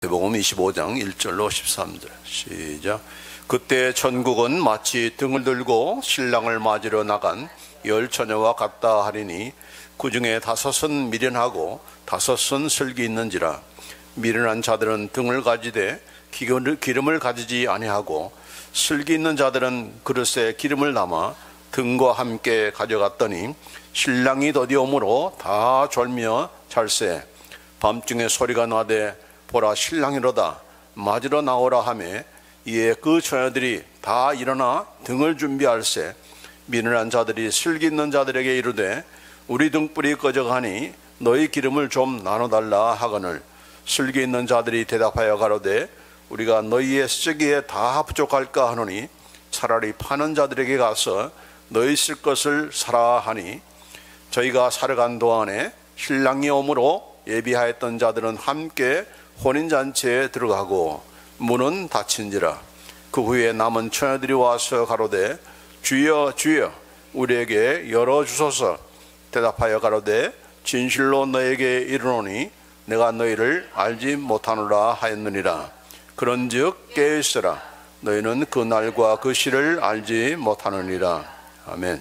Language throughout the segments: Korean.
마태복음 25장 1절로 13절 시작. 그때 천국은 마치 등을 들고 신랑을 맞으러 나간 10 처녀와 같다 하리니 그 중에 5은 미련하고 5은 슬기 있는지라. 미련한 자들은 등을 가지되 기름을 가지지 아니하고 슬기 있는 자들은 그릇에 기름을 담아 등과 함께 가져갔더니 신랑이 더디오므로 다 졸며 잘세. 밤중에 소리가 나되 보라 신랑이로다 맞으러 나오라 하매 이에 그 처녀들이 다 일어나 등을 준비할세. 미련한 자들이 슬기 있는 자들에게 이르되 우리 등불이 꺼져가니 너희 기름을 좀 나눠달라 하거늘 슬기 있는 자들이 대답하여 가로되 우리가 너희의 쓰기에 다 부족할까 하노니 차라리 파는 자들에게 가서 너희 쓸 것을 사라 하니 저희가 사러 간 동안에 신랑이 오므로 예비하였던 자들은 함께 혼인잔치에 들어가고 문은 닫힌지라. 그 후에 남은 처녀들이 와서 가로되 주여 주여 우리에게 열어주소서. 대답하여 가로되 진실로 너에게 이르노니 내가 너희를 알지 못하노라 하였느니라. 그런즉 깨어있으라. 너희는 그 날과 그 시를 알지 못하느니라. 아멘.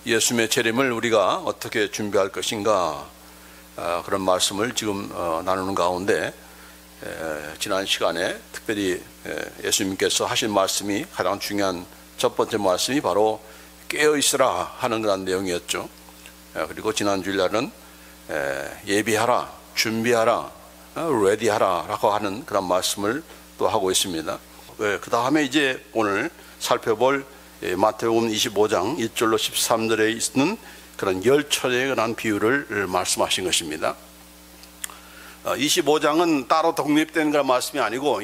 예수님의 재림을 우리가 어떻게 준비할 것인가, 그런 말씀을 지금 나누는 가운데 지난 시간에 특별히 예수님께서 하신 말씀이 가장 중요한 첫 번째 말씀이 바로 깨어있으라 하는 그런 내용이었죠. 그리고 지난 주일날은 예비하라, 준비하라, 레디하라 라고 하는 그런 말씀을 또 하고 있습니다. 그 다음에 이제 오늘 살펴볼 마태복음 25장 1절로 13절에 있는 그런 10 처녀에 관한 비유를 말씀하신 것입니다. 25장은 따로 독립된 그런 말씀이 아니고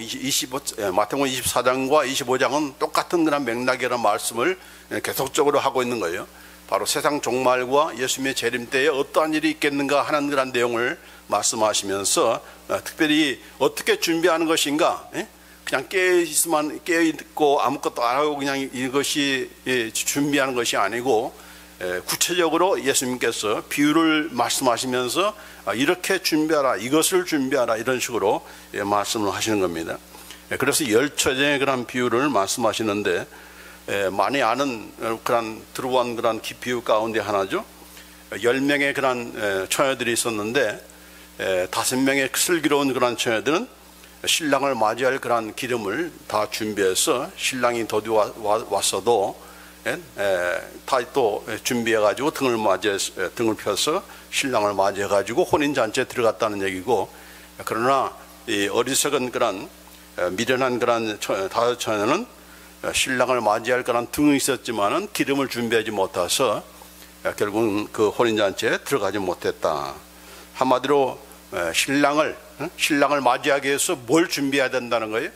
마태복음 24장과 25장은 똑같은 그런 맥락이라는 말씀을 계속적으로 하고 있는 거예요. 바로 세상 종말과 예수님의 재림 때에 어떠한 일이 있겠는가 하는 그런 내용을 말씀하시면서 특별히 어떻게 준비하는 것인가, 그냥 깨어있고 아무것도 안 하고 그냥 이것이 준비하는 것이 아니고 구체적으로 예수님께서 비유를 말씀하시면서 이렇게 준비하라, 이것을 준비하라, 이런 식으로 말씀을 하시는 겁니다. 그래서 10 처녀의 그런 비유를 말씀하시는데 많이 아는 그런 들어온 그런 비유 가운데 하나죠. 10명의 그런 처녀들이 있었는데 5명의 슬기로운 그런 처녀들은 신랑을 맞이할 그런 기름을 다 준비해서 신랑이 더디 왔어도 다 또 준비해가지고 등을 펴서 신랑을 맞이해가지고 혼인잔치에 들어갔다는 얘기고, 그러나 이 어리석은 그런 미련한 그런 5 처녀는 신랑을 맞이할 그런 등이 있었지만은 기름을 준비하지 못해서 결국은 그 혼인잔치에 들어가지 못했다. 한마디로 신랑을 맞이하기 위해서 뭘 준비해야 된다는 거예요?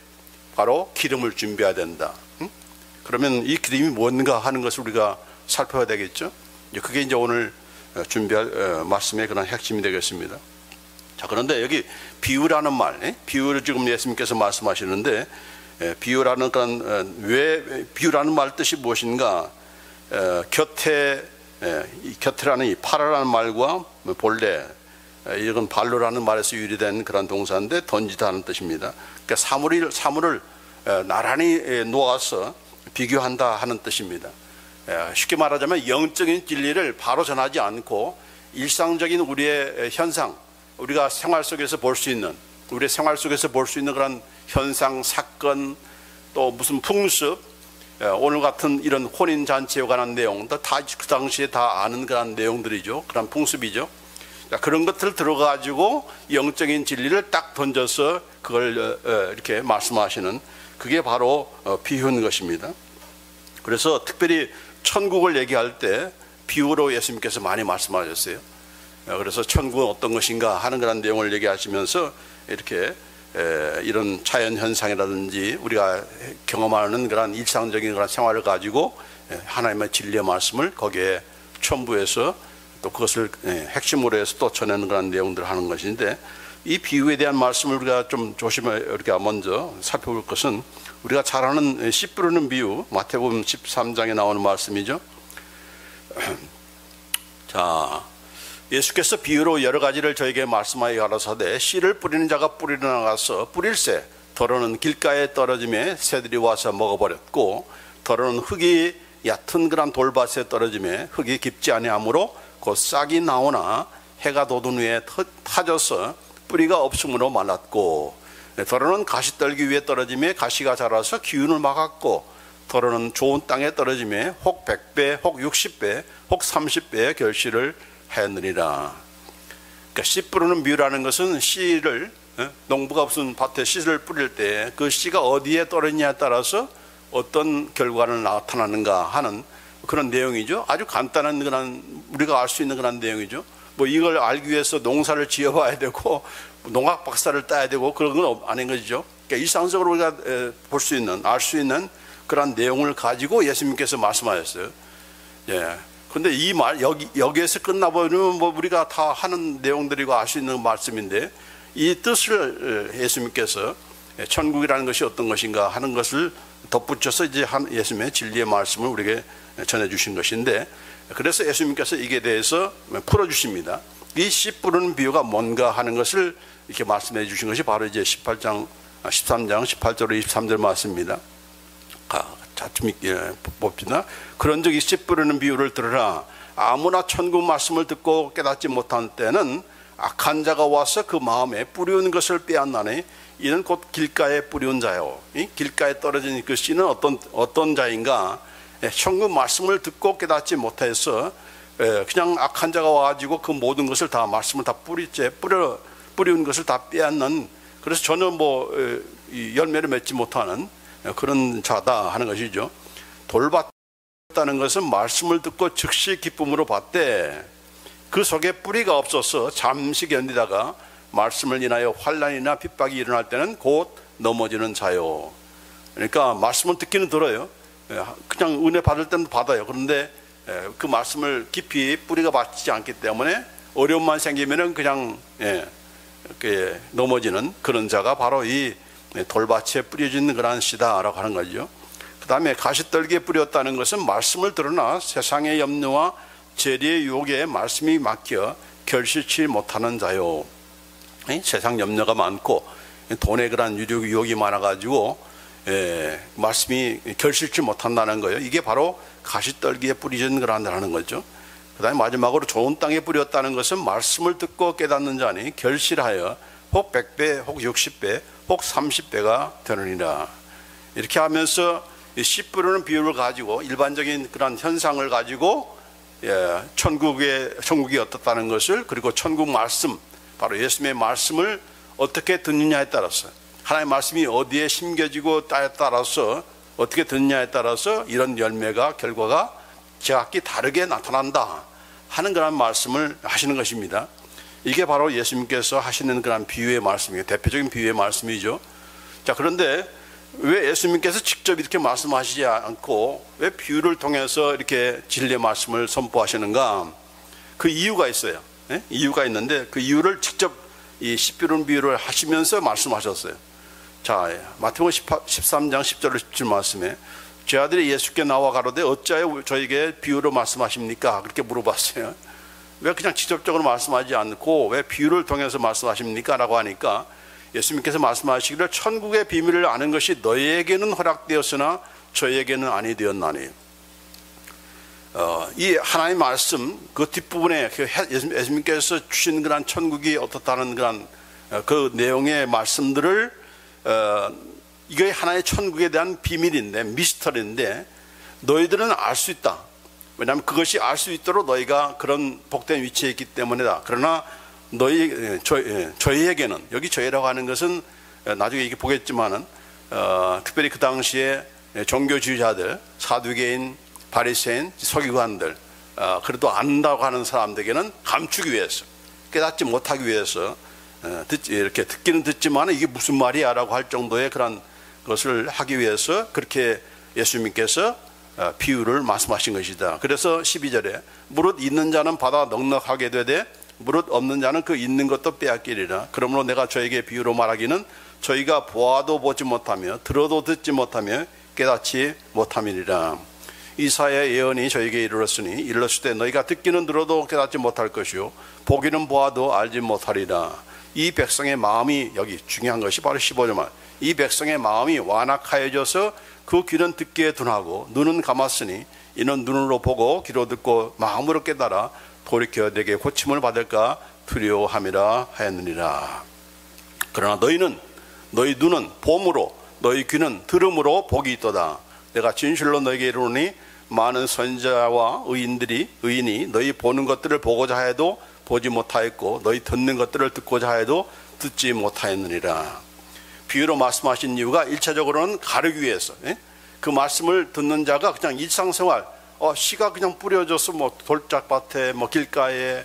바로 기름을 준비해야 된다. 그러면 이 기름이 뭔가 하는 것을 우리가 살펴야 되겠죠. 그게 이제 오늘 준비할 말씀의 그런 핵심이 되겠습니다. 자, 그런데 여기 비유라는 말, 비유를 지금 예수님께서 말씀하시는데 비유라는 그런 왜 비유라는 말 뜻이 무엇인가? 곁에라는 이 파라라는 말과 본래 이건 발로라는 말에서 유래된 그런 동사인데 던지다 하는 뜻입니다. 그러니까 사물을 나란히 놓아서 비교한다 하는 뜻입니다. 쉽게 말하자면 영적인 진리를 바로 전하지 않고 일상적인 우리의 현상, 우리가 생활 속에서 볼 수 있는, 우리의 생활 속에서 볼 수 있는 그런 현상, 사건, 또 무슨 풍습, 오늘 같은 이런 혼인잔치에 관한 내용도 다 그 당시에 다 아는 그런 내용들이죠. 그런 풍습이죠. 그런 것들을 들어가지고 영적인 진리를 딱 던져서 그걸 이렇게 말씀하시는, 그게 바로 비유인 것입니다. 그래서 특별히 천국을 얘기할 때 비유로 예수님께서 많이 말씀하셨어요. 그래서 천국은 어떤 것인가 하는 그런 내용을 얘기하시면서 이렇게 이런 자연 현상이라든지 우리가 경험하는 그런 일상적인 그런 생활을 가지고 하나님의 진리의 말씀을 거기에 첨부해서 또 그것을 핵심으로 해서 또 전하는 그런 내용들을 하는 것인데, 이 비유에 대한 말씀을 우리가 좀 우리가 먼저 살펴볼 것은 우리가 잘 아는 씨 뿌리는 비유, 마태복음 13장에 나오는 말씀이죠. 자, 예수께서 비유로 여러 가지를 저에게 말씀하여 가라사대 씨를 뿌리는 자가 뿌리러 나가서 뿌릴새 더러는 길가에 떨어짐에 새들이 와서 먹어버렸고 더러는 흙이 얕은 그런 돌밭에 떨어짐에 흙이 깊지 아니하므로 곧 싹이 나오나 해가 돋은 후에 타져서 뿌리가 없으므로 말랐고 더러는 가시떨기 위에 떨어짐에 가시가 자라서 기운을 막았고 더러는 좋은 땅에 떨어짐에 혹 100배 혹 60배 혹 30배의 결실을 하였느니라. 그러니까 씨 뿌리는 비유라는 것은 씨를 농부가 무슨 밭에 씨를 뿌릴 때 그 씨가 어디에 떨어지냐에 따라서 어떤 결과를 나타나는가 하는 그런 내용이죠. 아주 간단한 그런 우리가 알 수 있는 그런 내용이죠. 뭐 이걸 알기 위해서 농사를 지어봐야 되고 농학 박사를 따야 되고 그런 건 아닌 것이죠. 그러니까 일상적으로 우리가 볼 수 있는 알 수 있는 그런 내용을 가지고 예수님께서 말씀하셨어요. 예. 근데 이 말 여기에서 끝나버리면 뭐 우리가 다 하는 내용들이고 알 수 있는 말씀인데 이 뜻을 예수님께서 천국이라는 것이 어떤 것인가 하는 것을 덧붙여서 이제 예수님의 진리의 말씀을 우리에게 전해주신 것인데 그래서 예수님께서 이게 대해서 풀어주십니다. 이 씨 뿌리는 비유가 뭔가 하는 것을 이렇게 말씀해 주신 것이 바로 이제 13장 18절로 23절 말씀입니다. 자, 좀 봅시다. 그런 적이 씨 뿌리는 비유를 들으라. 아무나 천국 말씀을 듣고 깨닫지 못한 때는 악한 자가 와서 그 마음에 뿌리운 것을 빼앗나니 이는 곧 길가에 뿌리운 자요. 이 길가에 떨어진 그 씨는 어떤 자인가? 천국 말씀을 듣고 깨닫지 못해서 그냥 악한 자가 와가지고 그 모든 것을 다 말씀을 다 뿌리운 것을 다 빼앗는, 그래서 전혀 뭐 열매를 맺지 못하는 그런 자다 하는 것이죠. 돌봤다는 것은 말씀을 듣고 즉시 기쁨으로 받되 그 속에 뿌리가 없어서 잠시 견디다가 말씀을 인하여 환난이나 핍박이 일어날 때는 곧 넘어지는 자요. 그러니까 말씀을 듣기는 들어요. 그냥 은혜 받을 때는 받아요. 그런데 그 말씀을 깊이 뿌리가 받지 않기 때문에 어려움만 생기면은 그냥 이렇게 넘어지는 그런 자가 바로 이 돌밭에 뿌려진 그러한 씨다라고 하는 거죠. 그 다음에 가시떨기에 뿌렸다는 것은 말씀을 들으나 세상의 염려와 재리의 유혹에 말씀이 막혀 결실치 못하는 자요. 세상 염려가 많고 돈의 그런 유혹이 많아가지고 말씀이 결실치 못한다는 거예요. 이게 바로 가시떨기에 뿌려진 거라는 거죠. 그 다음에 마지막으로 좋은 땅에 뿌렸다는 것은 말씀을 듣고 깨닫는 자니 결실하여 혹 100배 혹 60배 혹 30배가 되느니라. 이렇게 하면서 씨 뿌리는 비유를 가지고 일반적인 그런 현상을 가지고 천국이 어떻다는 것을, 그리고 천국 말씀, 바로 예수님의 말씀을 어떻게 듣느냐에 따라서, 하나님의 말씀이 어디에 심겨지고 따에 따라서 어떻게 듣느냐에 따라서 이런 결과가 제각기 다르게 나타난다 하는 그런 말씀을 하시는 것입니다. 이게 바로 예수님께서 하시는 그런 비유의 말씀이에요. 대표적인 비유의 말씀이죠. 자, 그런데 왜 예수님께서 직접 이렇게 말씀하시지 않고 왜 비유를 통해서 이렇게 진리의 말씀을 선포하시는가? 그 이유가 있어요. 이유가 있는데 그 이유를 직접 이 씨 뿌리는 비유를 하시면서 말씀하셨어요. 자, 마태복음 13장 10절로 17 말씀에 제 아들이 예수께 나와 가로되 어찌하여 저에게 비유로 말씀하십니까? 그렇게 물어봤어요. 왜 그냥 직접적으로 말씀하지 않고 왜 비유를 통해서 말씀하십니까? 라고 하니까 예수님께서 말씀하시기를 천국의 비밀을 아는 것이 너희에게는 허락되었으나 저희에게는 아니 되었나니. 이 하나님의 말씀 그 뒷부분에 예수님께서 주신 그런 천국이 어떻다는 그런 그 내용의 말씀들을 이게 하나의 천국에 대한 비밀인데, 미스터리인데 너희들은 알 수 있다. 왜냐하면 그것이 알 수 있도록 너희가 그런 복된 위치에 있기 때문이다. 그러나 저희에게는, 여기 저희라고 하는 것은 나중에 이게 보겠지만은 특별히 그 당시에 종교주의자들, 사두개인, 바리새인, 서기관들, 그래도 안다고 하는 사람들에게는 감추기 위해서, 깨닫지 못하기 위해서 이렇게 듣기는 듣지만 이게 무슨 말이야 라고 할 정도의 그런 것을 하기 위해서 그렇게 예수님께서 비유를 말씀하신 것이다. 그래서 12절에 무릇 있는 자는 받아 넉넉하게 되되 무릇 없는 자는 그 있는 것도 빼앗기리라. 그러므로 내가 저에게 비유로 말하기는 저희가 보아도 보지 못하며 들어도 듣지 못하며 깨닫지 못함이니라. 이사야의 예언이 저에게 이르렀으니 이르렀을 때 너희가 듣기는 들어도 깨닫지 못할 것이요 보기는 보아도 알지 못하리라. 이 백성의 마음이, 여기 중요한 것이 바로 15절만, 이 백성의 마음이 완악하여져서 그 귀는 듣기에 둔하고 눈은 감았으니 이는 눈으로 보고 귀로 듣고 마음으로 깨달아 돌이켜 내게 고침을 받을까 두려워함이라 하였느니라. 그러나 너희는, 너희 눈은 봄으로 너희 귀는 들음으로 복이 있도다. 내가 진실로 너에게 이르노니 많은 선지자와 의인이 너희 보는 것들을 보고자 해도 보지 못하였고 너희 듣는 것들을 듣고자 해도 듣지 못하였느니라. 비유로 말씀하신 이유가 1차적으로는 가르기 위해서, 그 말씀을 듣는 자가 그냥 일상생활, 씨가 그냥 뿌려져서 뭐 돌짝밭에 뭐 길가에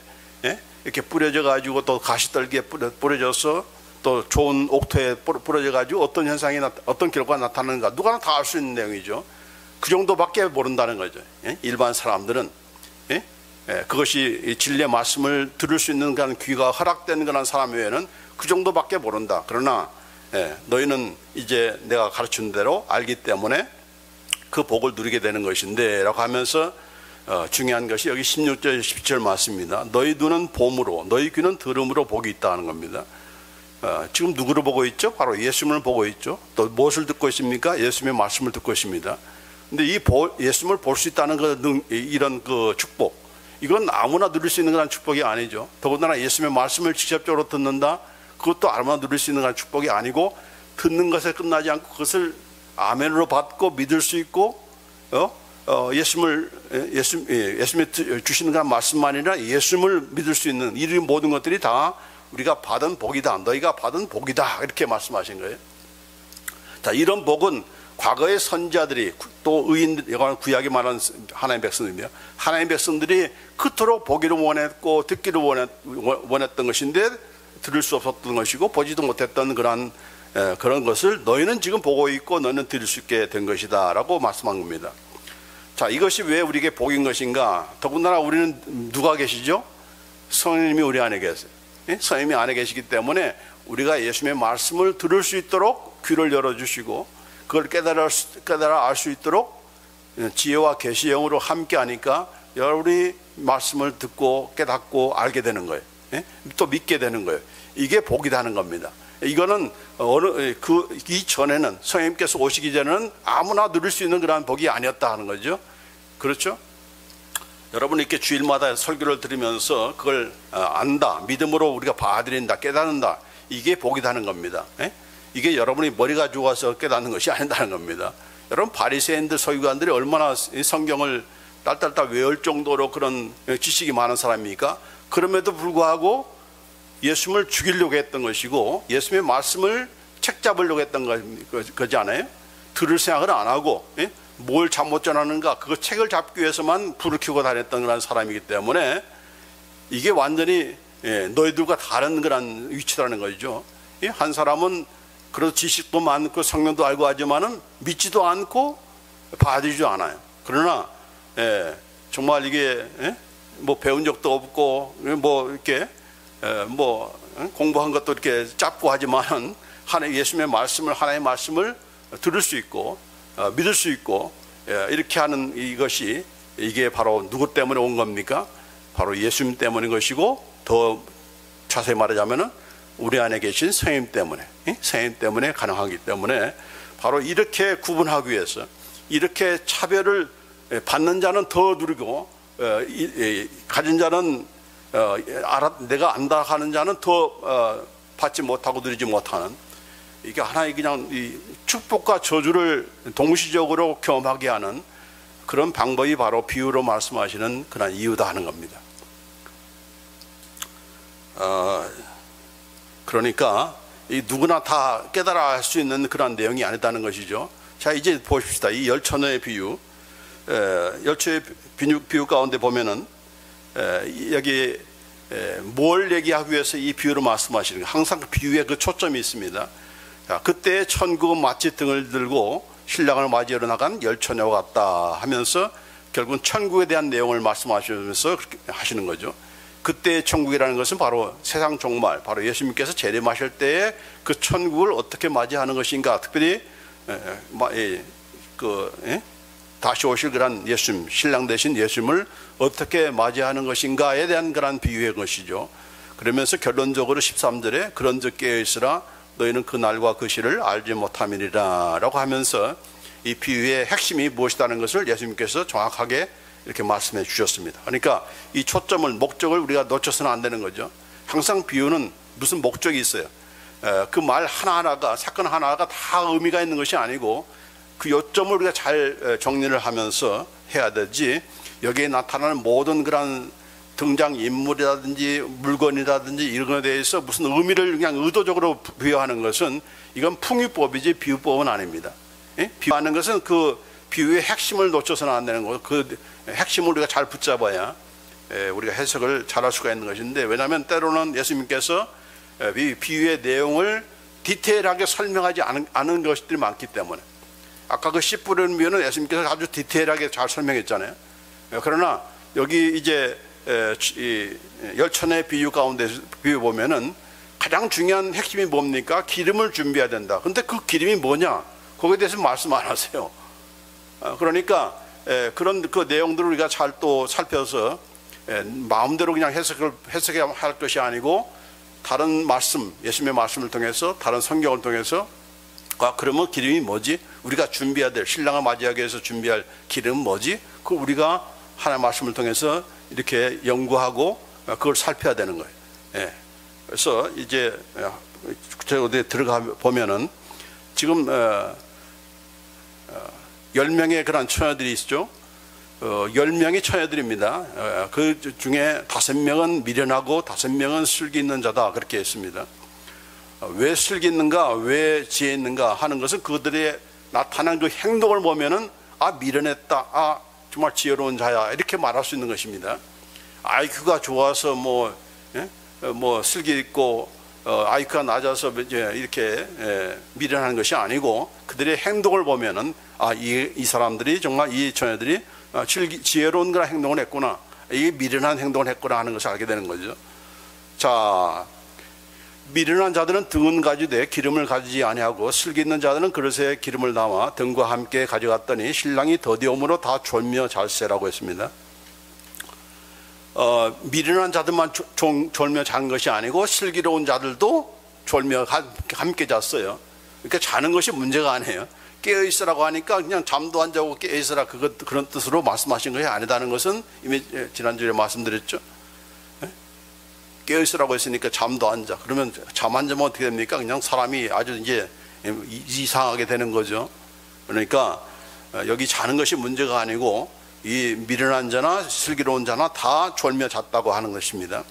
이렇게 뿌려져 가지고 또 가시떨기에 뿌려져서 또 좋은 옥토에 뿌려져 가지고 어떤 현상이 어떤 결과가 나타나는가 누구나 다 알 수 있는 내용이죠. 그 정도밖에 모른다는 거죠. 일반 사람들은 그것이 진리의 말씀을 들을 수 있는 그런 귀가 허락된 그런 사람 외에는 그 정도밖에 모른다. 그러나 너희는 이제 내가 가르친 대로 알기 때문에 그 복을 누리게 되는 것인데 라고 하면서 중요한 것이 여기 16절 17절 말씀입니다. 너희 눈은 봄으로 너희 귀는 들음으로 복이 있다는 겁니다. 지금 누구를 보고 있죠? 바로 예수님을 보고 있죠. 또 무엇을 듣고 있습니까? 예수님의 말씀을 듣고 있습니다. 근데 이 예수님을 볼 수 있다는 이런 그 축복, 이건 아무나 누릴 수 있는 그런 축복이 아니죠. 더군다나 예수님의 말씀을 직접적으로 듣는다, 그것도 아무나 누릴 수 있는 그런 축복이 아니고 듣는 것에 끝나지 않고 그것을 아멘으로 받고 믿을 수 있고 예수님이 주시는 그런 말씀만 아니라 예수님을 믿을 수 있는 이 모든 것들이 다 우리가 받은 복이다. 너희가 받은 복이다. 이렇게 말씀하신 거예요. 자, 이런 복은 과거의 선지자들이 또 의인들, 이건 구약에 말하는 하나님의 백성들입니다. 하나님의 백성들이 그토록 보기를 원했고 듣기를 원했던 것인데 들을 수 없었던 것이고 보지도 못했던 그런 것을 너희는 지금 보고 있고 너희는 들을 수 있게 된 것이다 라고 말씀한 겁니다. 자, 이것이 왜 우리에게 복인 것인가? 더군다나 우리는 누가 계시죠? 성령님이 우리 안에 계세요. 성령님이 안에 계시기 때문에 우리가 예수님의 말씀을 들을 수 있도록 귀를 열어주시고 그걸 깨달아 알 수 있도록 지혜와 계시의 영으로 함께 하니까 여러분이 말씀을 듣고 깨닫고 알게 되는 거예요. 또 믿게 되는 거예요. 이게 복이라는 겁니다. 이거는 이전에는 성령님께서 오시기 전에는 아무나 누릴 수 있는 그런 복이 아니었다 하는 거죠. 그렇죠? 여러분 이렇게 주일마다 설교를 들으면서 그걸 안다, 믿음으로 우리가 받아들인다, 깨닫는다, 이게 복이라는 겁니다. 이게 여러분이 머리가 좋아서 깨닫는 것이 아니라는 겁니다. 여러분 바리새인들, 서기관들이 얼마나 성경을 딸딸딸 외울 정도로 그런 지식이 많은 사람입니까? 그럼에도 불구하고 예수님을 죽이려고 했던 것이고 예수님의 말씀을 책 잡으려고 했던 거지 않아요? 들을 생각을 안 하고 뭘 잘못 전하는가 그 책을 잡기 위해서만 불을 켜고 다녔던 그런 사람이기 때문에 이게 완전히 너희들과 다른 그런 위치라는 거죠. 한 사람은 그래도 지식도 많고 성령도 알고 하지만은 믿지도 않고 받아들이지도 않아요. 그러나 정말 이게 뭐 배운 적도 없고 뭐 이렇게 뭐 공부한 것도 이렇게 짧고 하지만은 예수님의 말씀을, 하나님의 말씀을 들을 수 있고 믿을 수 있고 이렇게 하는 이것이 이게 바로 누구 때문에 온 겁니까? 바로 예수님 때문인 것이고 더 자세히 말하자면은 우리 안에 계신 성령 때문에, 성령 때문에 가능하기 때문에 바로 이렇게 구분하기 위해서 이렇게 차별을 받는 자는 더 누리고 가진 자는 내가 안다 하는 자는 더 받지 못하고 누리지 못하는, 이게 하나의 그냥 이 축복과 저주를 동시적으로 경험하게 하는 그런 방법이 바로 비유로 말씀하시는 그런 이유다 하는 겁니다. 그러니까 이 누구나 다 깨달아 할 수 있는 그런 내용이 아니다는 것이죠. 자, 이제 보십시다. 이 열처녀의 비유, 열처의 비유 가운데 보면은 여기 뭘 얘기하기 위해서 이 비유로 말씀하시는 거예요. 항상 그 비유에 그 초점이 있습니다. 자, 그때 천국은 마치 등을 들고 신랑을 맞이하러 나간 열처녀와 같다 하면서 결국은 천국에 대한 내용을 말씀하시면서 그렇게 하시는 거죠. 그때의 천국이라는 것은 바로 세상 종말, 바로 예수님께서 재림하실 때에 그 천국을 어떻게 맞이하는 것인가, 특별히 다시 오실 그런 예수님, 신랑 되신 예수님을 어떻게 맞이하는 것인가에 대한 그런 비유의 것이죠. 그러면서 결론적으로 13절에 그런즉 깨어있으라 너희는 그 날과 그 시를 알지 못함이니라 라고 하면서 이 비유의 핵심이 무엇이라는 것을 예수님께서 정확하게 이렇게 말씀해 주셨습니다. 그러니까 이 초점을, 목적을 우리가 놓쳐서는 안 되는 거죠. 항상 비유는 무슨 목적이 있어요. 그 말 하나하나가, 사건 하나가 다 의미가 있는 것이 아니고 그 요점을 우리가 잘 정리를 하면서 해야 되지, 여기에 나타나는 모든 그런 등장인물이라든지 물건이라든지 이런 것에 대해서 무슨 의미를 그냥 의도적으로 부여하는 것은 이건 풍유법이지 비유법은 아닙니다. 예? 비유하는 것은 그 비유의 핵심을 놓쳐서는 안 되는 거고, 그 핵심을 우리가 잘 붙잡아야 우리가 해석을 잘할 수가 있는 것인데, 왜냐하면 때로는 예수님께서 비유의 내용을 디테일하게 설명하지 않은 것들이 많기 때문에, 아까 그 씨 뿌리는 비유는 예수님께서 아주 디테일하게 잘 설명했잖아요. 그러나 여기 이제 열천의 비유 가운데 비유 보면은 가장 중요한 핵심이 뭡니까? 기름을 준비해야 된다. 근데 그 기름이 뭐냐? 거기에 대해서 말씀 안 하세요. 그러니까 그런 그 내용들을 우리가 잘 또 살펴서 마음대로 그냥 해석해야 할 것이 아니고, 다른 말씀, 예수님의 말씀을 통해서, 다른 성경을 통해서, 그러면 기름이 뭐지? 우리가 준비해야 될, 신랑을 맞이하기 위해서 준비할 기름은 뭐지? 그 우리가 하나님의 말씀을 통해서 이렇게 연구하고 그걸 살펴야 되는 거예요. 예. 그래서 이제 제가 어디 들어가 보면은 지금 10명의 그런 처녀들이 있죠. 10명의 처녀들입니다. 그 중에 5명은 미련하고 5명은 슬기 있는 자다, 그렇게 했습니다. 왜 슬기 있는가, 왜 지혜 있는가 하는 것은 그들의 나타난 그 행동을 보면은 미련했다, 정말 지혜로운 자야, 이렇게 말할 수 있는 것입니다. IQ가 좋아서 뭐 슬기 있고 IQ가 낮아서 이렇게 미련한 것이 아니고, 그들의 행동을 보면은 이 사람들이 정말, 이 처녀들이 지혜로운 그런 행동을 했구나, 이게 미련한 행동을 했구나 하는 것을 알게 되는 거죠. 자, 미련한 자들은 등은 가지되 기름을 가지지 아니하고, 슬기 있는 자들은 그릇에 기름을 담아 등과 함께 가져갔더니 신랑이 더디움으로 다 졸며 잘세라고 했습니다. 미련한 자들만 졸며 잔 것이 아니고 슬기로운 자들도 졸며 함께 잤어요. 그러니까 자는 것이 문제가 아니에요. 깨어있으라고 하니까 그냥 잠도 안 자고 깨어있으라, 그런 뜻으로 말씀하신 것이 아니다는 것은 이미 지난주에 말씀드렸죠. 깨어있으라고 했으니까 잠도 안 자. 그러면 잠 안 자면 어떻게 됩니까? 그냥 사람이 아주 이제 이상하게 되는 거죠. 그러니까 여기 자는 것이 문제가 아니고, 이 미련한 자나 슬기로운 자나 다 졸며 잤다고 하는 것입니다.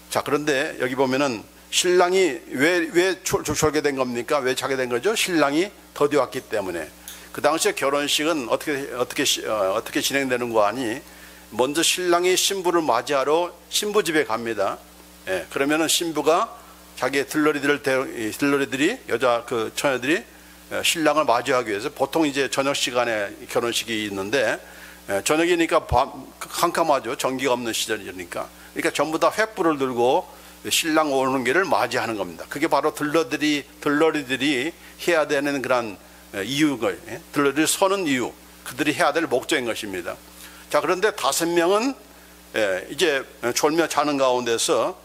자, 그런데 여기 보면은 신랑이 왜 졸게 된 겁니까? 왜 자게 된 거죠? 신랑이 더디왔기 때문에. 그 당시에 결혼식은 어떻게 진행되는 거 아니? 먼저 신랑이 신부를 맞이하러 신부 집에 갑니다. 예, 그러면은 신부가 자기의 들러리들이, 여자 그 처녀들이 신랑을 맞이하기 위해서, 보통 이제 저녁 시간에 결혼식이 있는데, 저녁이니까 캄캄하죠. 전기가 없는 시절이니까. 그러니까 전부 다 횃불을 들고 신랑 오는 길을 맞이하는 겁니다. 그게 바로 들러리들이 해야 되는 그런 이유가, 들러리들이 서는 이유, 그들이 해야 될 목적인 것입니다. 자, 그런데 5명은 이제 졸며 자는 가운데서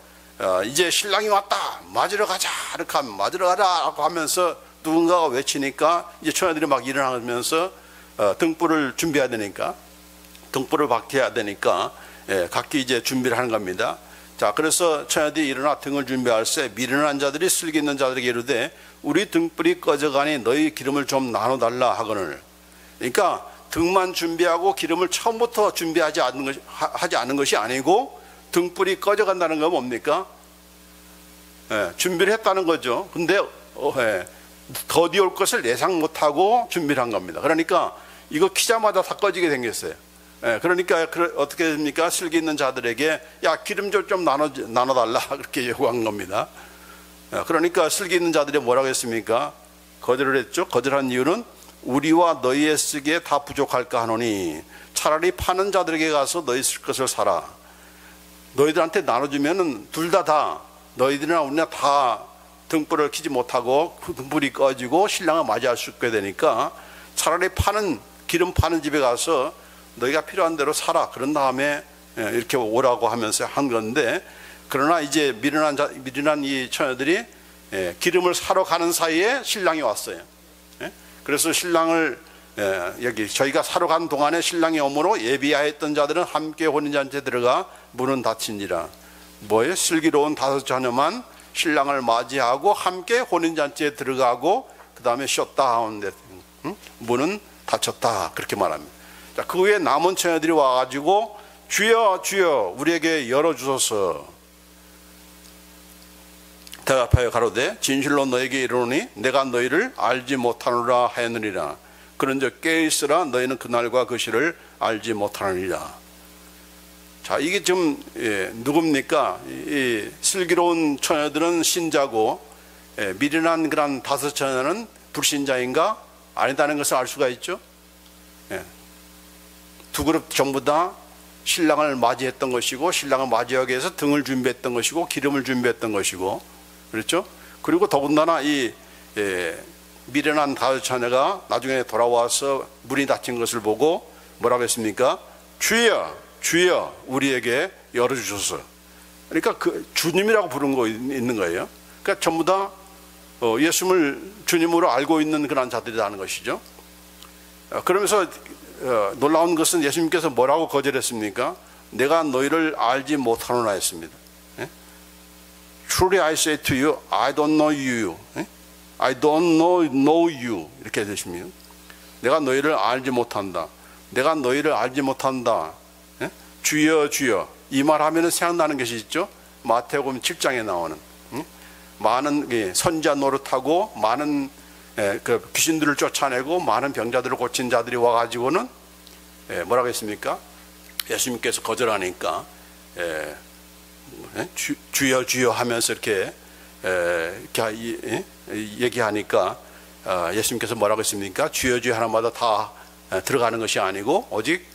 이제 신랑이 왔다, 맞으러 가자, 이렇게 하면 맞으러 가자라고 하면서 누군가가 외치니까 이제 처녀들이 막 일어나면서 등불을 준비해야 되니까, 등불을 밝혀야 되니까 각기 이제 준비를 하는 겁니다. 자, 그래서 처녀들이 일어나 등을 준비할세 미련한 자들이 슬기 있는 자들에게 이르되 우리 등불이 꺼져가니 너희 기름을 좀 나눠달라 하거늘. 그러니까 등만 준비하고 기름을 처음부터 준비하지 않은 것이 아니고, 등불이 꺼져간다는 건 뭡니까? 준비를 했다는 거죠. 근데 더디 올 것을 예상 못하고 준비를 한 겁니다. 그러니까 이거 키자마자 다 꺼지게 생겼어요. 그러니까 어떻게 됩니까? 슬기 있는 자들에게 야, 기름 좀 나눠달라, 그렇게 요구한 겁니다. 그러니까 슬기 있는 자들이 뭐라고 했습니까? 거절을 했죠. 거절한 이유는 우리와 너희의 쓰기에 다 부족할까 하노니 차라리 파는 자들에게 가서 너희 쓸 것을 사라. 너희들한테 나눠주면은 둘 다 너희들이나 우리나 다 등불을 켜지 못하고 그 등불이 꺼지고 신랑을 맞이할 수 있게 되니까 차라리 파는 기름 파는 집에 가서 너희가 필요한 대로 사라. 그런 다음에 이렇게 오라고 하면서 한 건데, 그러나 이제 미련한 이 처녀들이 기름을 사러 가는 사이에 신랑이 왔어요. 그래서 신랑을 여기 저희가 사러 간 동안에 신랑이 오므로 예비하였던 자들은 함께 혼인잔치에 들어가 문은 닫힌지라. 뭐예요? 슬기로운 5 자녀만 신랑을 맞이하고 함께 혼인잔치에 들어가고 그 다음에 쉬었다 하는데 문은 닫혔다, 그렇게 말합니다. 자, 그 후에 남은 처녀들이 와가지고 주여 주여 우리에게 열어주소서. 대답하여 가로되 진실로 너에게 이르노니 내가 너희를 알지 못하노라 하였느니라. 그런즉 깨어있으라 너희는 그날과 그 시를 알지 못하느니라. 자, 이게 좀 누굽니까? 이 슬기로운 처녀들은 신자고 미련한 그런 5 처녀는 불신자인가? 아니다는 것을 알 수가 있죠. 두 그룹 전부 다 신랑을 맞이했던 것이고, 신랑을 맞이하기 위해서 등을 준비했던 것이고, 기름을 준비했던 것이고, 그렇죠? 그리고 더군다나 이 미련한 5 처녀가 나중에 돌아와서 문이 닫힌 것을 보고 뭐라고 했습니까? 주여 주여 우리에게 열어주소서. 그러니까 그 주님이라고 부른 거 있는 거예요. 그러니까 전부 다 예수님을 주님으로 알고 있는 그런 자들이라는 것이죠. 그러면서 놀라운 것은 예수님께서 뭐라고 거절했습니까? 내가 너희를 알지 못하노라 했습니다. Truly I say to you, I don't know you. I don't know you. 이렇게 되십니다. 내가 너희를 알지 못한다. 내가 너희를 알지 못한다. 주여 주여. 이 말하면 생각나는 것이 있죠. 마태복음 7장에 나오는 많은 선지자 노릇하고 많은 그 귀신들을 쫓아내고 많은 병자들을 고친 자들이 와가지고는 뭐라고 했습니까? 예수님께서 거절하니까 주여 주여 하면서 이렇게 얘기하니까 예수님께서 뭐라고 했습니까? 주여 주여 하나마다 다 들어가는 것이 아니고 오직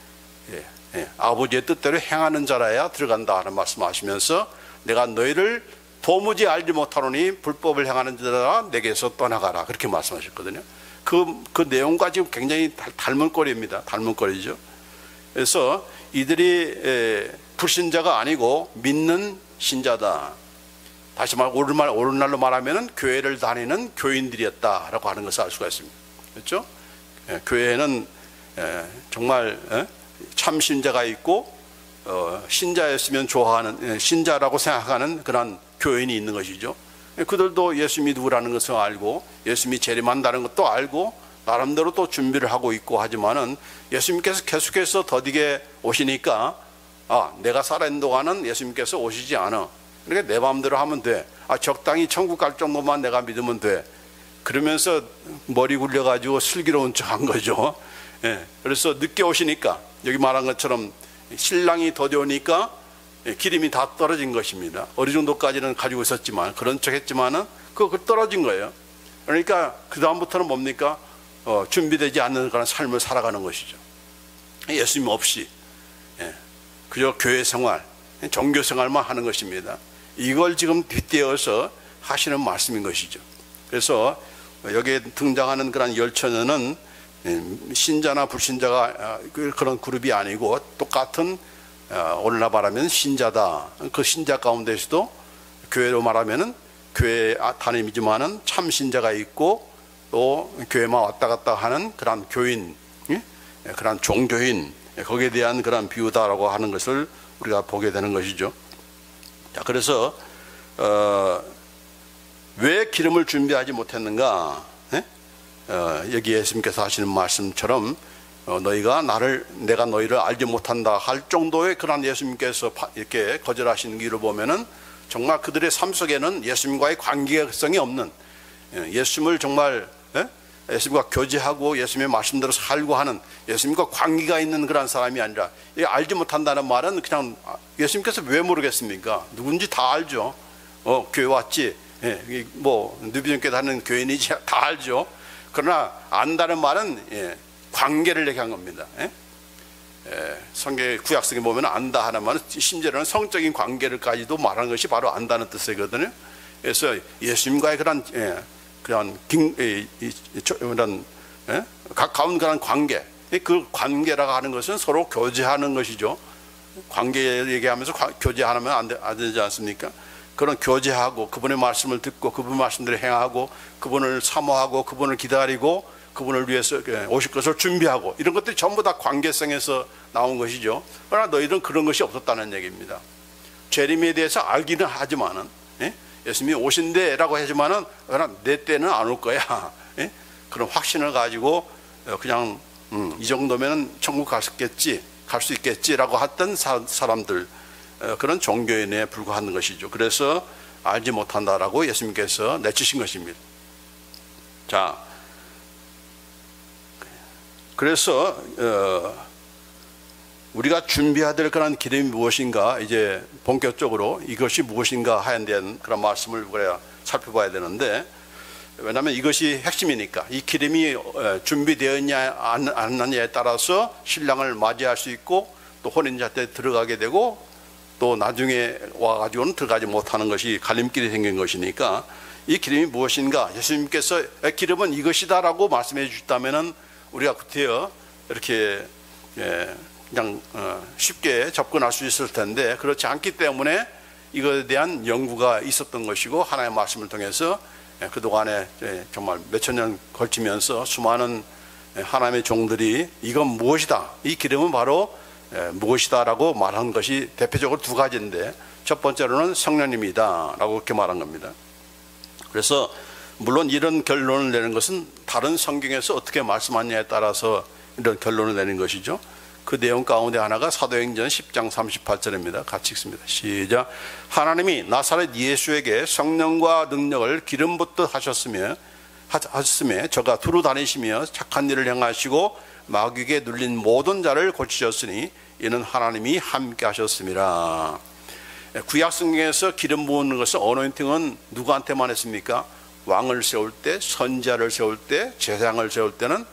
아버지의 뜻대로 행하는 자라야 들어간다 하는 말씀하시면서 내가 너희를 도무지 알지 못하노니 불법을 행하는 자라 내게서 떠나가라, 그렇게 말씀하셨거든요. 그 내용과 지금 굉장히 닮은 꼴입니다. 닮은 꼴이죠. 그래서 이들이 불신자가 아니고 믿는 신자다. 다시 말해 오늘날로 말하면 교회를 다니는 교인들이었다라고 하는 것을 알 수가 있습니다. 그렇죠? 교회에는 정말 참 신자가 있고 신자였으면 좋아하는, 신자라고 생각하는 그런 교인이 있는 것이죠. 그들도 예수님이 누구라는 것을 알고 예수님이 재림한다는 것도 알고 나름대로 또 준비를 하고 있고 하지만은 예수님께서 계속해서 더디게 오시니까 내가 살아있는 동안은 예수님께서 오시지 않아. 그러니까 내 마음대로 하면 돼. 적당히 천국 갈 정도만 내가 믿으면 돼. 그러면서 머리 굴려가지고 슬기로운 척 한 거죠. 그래서 늦게 오시니까 여기 말한 것처럼 신랑이 더디 오니까 기름이 다 떨어진 것입니다. 어느 정도까지는 가지고 있었지만 그런 척 했지만은 그거 떨어진 거예요. 그러니까 그 다음부터는 뭡니까? 준비되지 않는 그런 삶을 살아가는 것이죠. 예수님 없이 그저 교회 생활, 종교 생활만 하는 것입니다. 이걸 지금 빗대어서 하시는 말씀인 것이죠. 그래서 여기에 등장하는 그런 10처녀는 신자나 불신자가 그런 그룹이 아니고 똑같은 오늘날 말하면 신자다. 그 신자 가운데서도 교회로 말하면은 교회 다니지만은 참 신자가 있고 또 교회만 왔다 갔다 하는 그런 교인, 그런 종교인, 거기에 대한 그런 비유다라고 하는 것을 우리가 보게 되는 것이죠. 자, 그래서 왜 기름을 준비하지 못했는가? 여기 예수님께서 하시는 말씀처럼 내가 너희를 알지 못한다 할 정도의 그런 예수님께서 이렇게 거절하시는 길을 보면은 정말 그들의 삶 속에는 예수님과의 관계성이 없는, 예수님을 정말 예수님과 교제하고 예수님의 말씀대로 살고 하는, 예수님과 관계가 있는 그런 사람이 아니라, 알지 못한다는 말은 그냥 예수님께서 왜 모르겠습니까? 누군지 다 알죠. 교회 왔지, 뭐 누비전교회 다니는 교인이지 다 알죠. 그러나 안다는 말은 관계를 얘기한 겁니다. 성경 구약성에 보면 안다 하는 말은 심지어는 성적인 관계를까지도 말하는 것이 바로 안다는 뜻이거든요. 그래서 예수님과의 그런 가까운 그런 관계, 그 관계라고 하는 것은 서로 교제하는 것이죠. 관계 얘기하면서 교제하면 안 되지 않습니까? 그런 교제하고 그분의 말씀을 듣고 그분 말씀대로 행하고 그분을 사모하고 그분을 기다리고 그분을 위해서 오실 것을 준비하고 이런 것들이 전부 다 관계성에서 나온 것이죠. 그러나 너희들은 그런 것이 없었다는 얘기입니다. 재림에 대해서 알기는 하지만은 예수님이 오신대라고 하지만은 그러나 내 때는 안 올 거야. 그런 확신을 가지고 그냥 이 정도면은 천국 갈 수 있겠지라고 했던 사람들, 그런 종교인에 불과한 것이죠. 그래서 알지 못한다라고 예수님께서 내치신 것입니다. 자, 그래서 우리가 준비해야 될 그런 기름이 무엇인가, 이제 본격적으로 이것이 무엇인가 하에 대한 그런 말씀을 우리가 살펴봐야 되는데, 왜냐하면 이것이 핵심이니까. 이 기름이 준비되었냐 안 했느냐에 따라서 신랑을 맞이할 수 있고 또 혼인잔치에 들어가게 되고 또 나중에 와가지고는 들어가지 못하는 것이 갈림길이 생긴 것이니까, 이 기름이 무엇인가, 예수님께서 기름은 이것이다라고 말씀해 주셨다면 우리가 그때요 이렇게 그냥 쉽게 접근할 수 있을 텐데, 그렇지 않기 때문에 이것에 대한 연구가 있었던 것이고, 하나님의 말씀을 통해서 그동안에 정말 몇천 년 걸치면서 수많은 하나님의 종들이 이건 무엇이다, 이 기름은 바로 무엇이다 라고 말한 것이 대표적으로 두 가지인데, 첫 번째로는 성령님이다 라고 그렇게 말한 겁니다. 그래서 물론 이런 결론을 내는 것은 다른 성경에서 어떻게 말씀하느냐에 따라서 이런 결론을 내는 것이죠. 그 내용 가운데 하나가 사도행전 10장 38절입니다. 같이 읽습니다. 시작. 하나님이 나사렛 예수에게 성령과 능력을 기름 붓듯 하셨음에 저가 두루 다니시며 착한 일을 행하시고 마귀에게 눌린 모든 자를 고치셨으니 이는 하나님이 함께 하셨음이라. 구약 성경에서 기름 부은 것은 어노인팅은 누구한테만 했습니까? 왕을 세울 때, 선지자를 세울 때, 제사장을 세울 때는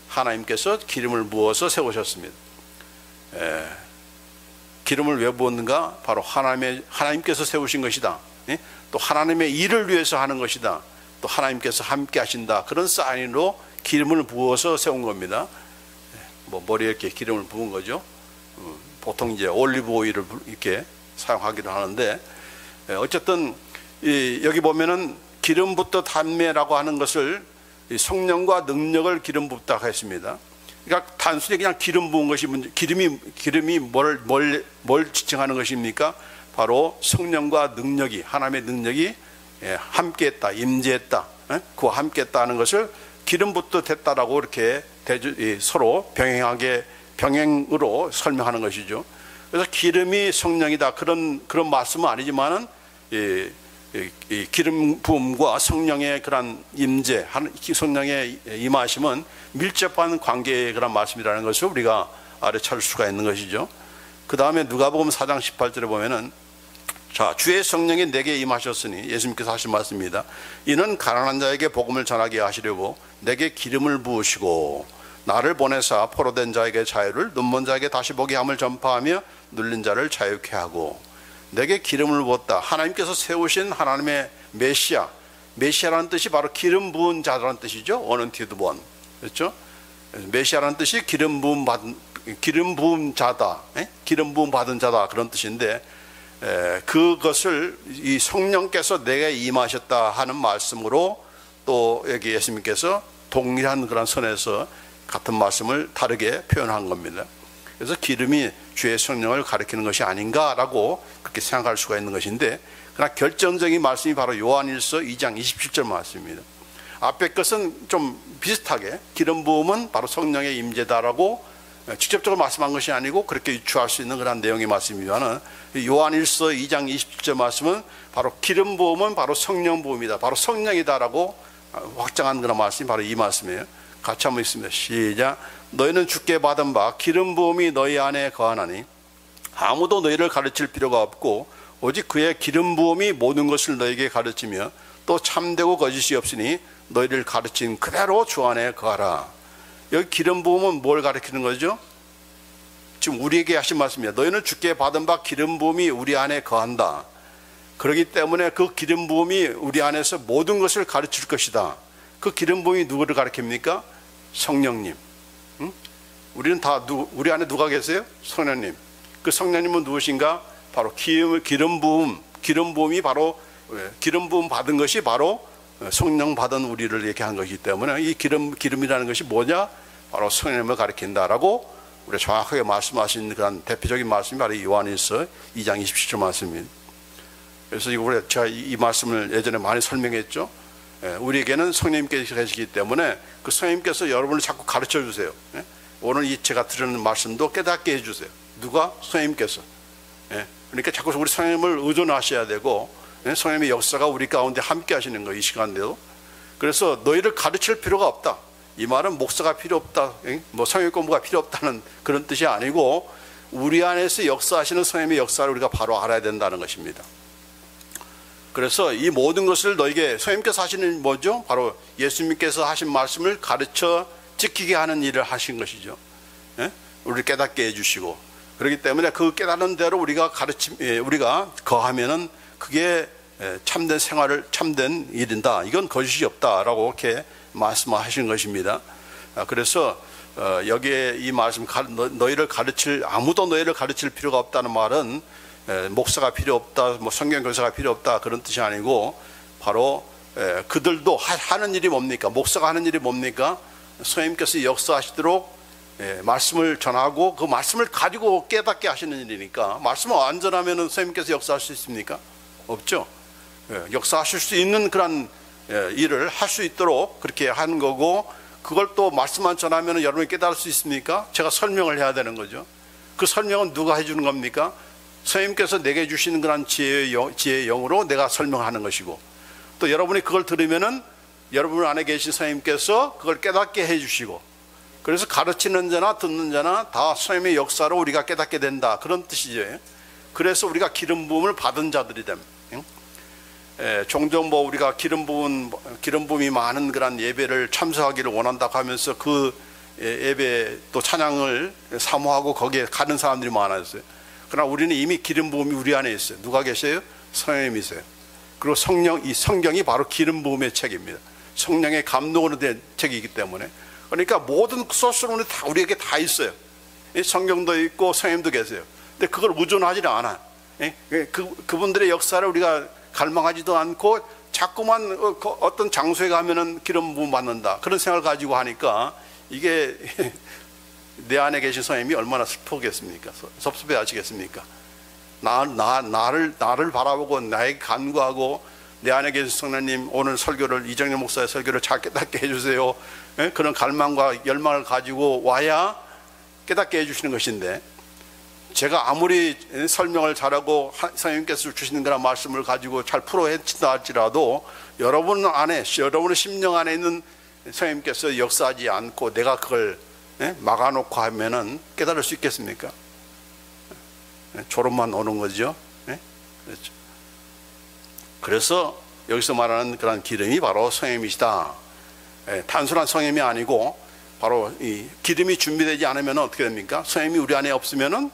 하나님께서 기름을 부어서 세우셨습니다. 기름을 왜 부었는가? 바로 하나님께서 세우신 것이다. 또 하나님의 일을 위해서 하는 것이다. 또 하나님께서 함께 하신다. 그런 사인으로 기름을 부어서 세운 겁니다. 머리에 이렇게 기름을 부은 거죠. 보통 이제 올리브 오일을 이렇게 사용하기도 하는데, 어쨌든 여기 보면은 기름 붓듯 함매라고 하는 것을 성령과 능력을 기름 붓다 했습니다. 그러니까 단순히 그냥 기름 부은 것이 문제, 기름이 뭘 지칭하는 것입니까? 바로 성령과 능력이, 하나님의 능력이 함께했다, 임재했다, 그와 함께했다는 것을 기름 붓듯 했다라고 이렇게 서로 병행으로 설명하는 것이죠. 그래서 기름이 성령이다, 그런 말씀은 아니지만은 이 기름 부음과 성령의 그런 임재, 성령의 임하심은 밀접한 관계의 그런 말씀이라는 것을 우리가 알아차릴 수가 있는 것이죠. 그 다음에 누가복음 4장 18절에 보면은, 자, 주의 성령이 내게 임하셨으니, 예수님께서 하신 말씀입니다. 이는 가난한 자에게 복음을 전하게 하시려고 내게 기름을 부으시고 나를 보내사 포로된 자에게 자유를, 눈먼 자에게 다시 보게 함을 전파하며 눌린 자를 자유케 하고. 내게 기름을 부었다. 하나님께서 세우신 하나님의 메시아라는 뜻이 바로 기름 부은 자라는 뜻이죠. anointed one. 그렇죠? 메시아라는 뜻이 기름 부음 자다, 기름 부음 받은 자다, 그런 뜻인데, 그것을 이 성령께서 내게 임하셨다 하는 말씀으로 또 여기 예수님께서 동일한 그런 선에서 같은 말씀을 다르게 표현한 겁니다. 그래서 기름이 주의 성령을 가리키는 것이 아닌가라고 그렇게 생각할 수가 있는 것인데, 그러나 결정적인 말씀이 바로 요한일서 2장 27절 말씀입니다. 앞에 것은 좀 비슷하게 기름 부음은 바로 성령의 임재다라고 직접적으로 말씀한 것이 아니고 그렇게 유추할 수 있는 그런 내용의 말씀이지만, 요한일서 2장 27절 말씀은 바로 기름 부음은 바로 성령 부음이다, 바로 성령이다라고 확정한 그런 말씀이 바로 이 말씀이에요. 같이 한번 읽습니다. 시작. 너희는 주께 받은 바 기름 부음이 너희 안에 거하나니 아무도 너희를 가르칠 필요가 없고 오직 그의 기름 부음이 모든 것을 너희에게 가르치며 또 참되고 거짓이 없으니 너희를 가르친 그대로 주 안에 거하라. 여기 기름 부음은 뭘 가르치는 거죠? 지금 우리에게 하신 말씀이에요. 너희는 주께 받은 바 기름 부음이 우리 안에 거한다. 그렇기 때문에 그 기름 부음이 우리 안에서 모든 것을 가르칠 것이다. 그 기름 부음이 누구를 가르칩니까? 성령님. 우리는 다 우리 안에 누가 계세요? 성령님. 그 성령님은 누구신가? 바로 기름 부음이 바로 기름 부음 받은 것이 바로 성령 받은 우리를 얘기한 것이기 때문에 이 기름이라는 것이 뭐냐? 바로 성령님을 가리킨다라고 우리가 정확하게 말씀하신 그런 대표적인 말씀이 바로 요한일서 2장 27절 말씀입니다. 그래서 제가 이 말씀을 예전에 많이 설명했죠. 우리에게는 성령님께서 계시기 때문에 그 성령님께서 여러분을 자꾸 가르쳐 주세요. 오늘 제가 드리는 말씀도 깨닫게 해주세요. 누가? 성령님께서. 그러니까 자꾸 우리 성령님을 의존하셔야 되고 성령님의 역사가 우리 가운데 함께 하시는 거예요. 이 시간대도. 그래서 너희를 가르칠 필요가 없다. 이 말은 목사가 필요 없다, 뭐 성경 공부가 필요 없다는 그런 뜻이 아니고 우리 안에서 역사하시는 성령님의 역사를 우리가 바로 알아야 된다는 것입니다. 그래서 이 모든 것을 너에게 성령님께서 하시는 뭐죠? 바로 예수님께서 하신 말씀을 가르쳐 지키게 하는 일을 하신 것이죠. 우리를 깨닫게 해주시고 그렇기 때문에 그 깨닫는 대로 우리가 우리가 거하면은 그게 참된 생활을 참된 일인다. 이건 거짓이 없다라고 이렇게 말씀하신 것입니다. 그래서 여기에 이 말씀 너희를 아무도 너희를 가르칠 필요가 없다는 말은 목사가 필요 없다, 뭐 성경 교사가 필요 없다 그런 뜻이 아니고 바로 그들도 하는 일이 뭡니까? 목사가 하는 일이 뭡니까? 성령님께서 역사하시도록 말씀을 전하고 그 말씀을 가지고 깨닫게 하시는 일이니까 말씀을 안전하면 선생님께서 역사할 수 있습니까? 없죠. 역사하실 수 있는 그런 일을 할 수 있도록 그렇게 하는 거고 그걸 또 말씀만 전하면 여러분이 깨달을 수 있습니까? 제가 설명을 해야 되는 거죠. 그 설명은 누가 해주는 겁니까? 선생님께서 내게 주시는 그런 지혜의 영으로 내가 설명하는 것이고 또 여러분이 그걸 들으면은 여러분 안에 계신 선생님께서 그걸 깨닫게 해주시고 그래서 가르치는 자나 듣는 자나 다 선생님의 역사로 우리가 깨닫게 된다 그런 뜻이죠. 그래서 우리가 기름 부음을 받은 자들이 됩니다. 종종 뭐 우리가 기름 부음이 많은 그런 예배를 참석하기를 원한다고 하면서 그 예배 또 찬양을 사모하고 거기에 가는 사람들이 많았어요. 그러나 우리는 이미 기름 부음이 우리 안에 있어요. 누가 계세요? 성령님이세요. 그리고 이 성경이 바로 기름 부음의 책입니다. 성령의 감동으로 된 책이기 때문에 그러니까 모든 소스로는 다 우리에게 다 있어요. 성경도 있고 성령님도 계세요. 근데 그걸 의존하지는 않아요. 그분들의 역사를 우리가 갈망하지도 않고 자꾸만 어떤 장소에 가면은 기름 부음 받는다 그런 생각을 가지고 하니까 이게 내 안에 계신 성령님이 얼마나 슬프겠습니까? 섭섭해 하시겠습니까? 나를 바라보고 나에게 간구하고 내 안에 계신 성령님 오늘 설교를 이정렬 목사의 설교를 잘 깨닫게 해주세요. 그런 갈망과 열망을 가지고 와야 깨닫게 해주시는 것인데 제가 아무리 설명을 잘하고 성령님께서 주시는 그런 말씀을 가지고 잘 풀어 헤친다 할지라도 여러분의 심령 안에 있는 성령님께서 역사하지 않고 내가 그걸 막아놓고 하면은 깨달을 수 있겠습니까? 졸음만 오는 거죠. 그렇죠. 그래서 여기서 말하는 그런 기름이 바로 성령님이시다. 단순한 성령님이 아니고 바로 이 기름이 준비되지 않으면 어떻게 됩니까? 성령님이 우리 안에 없으면은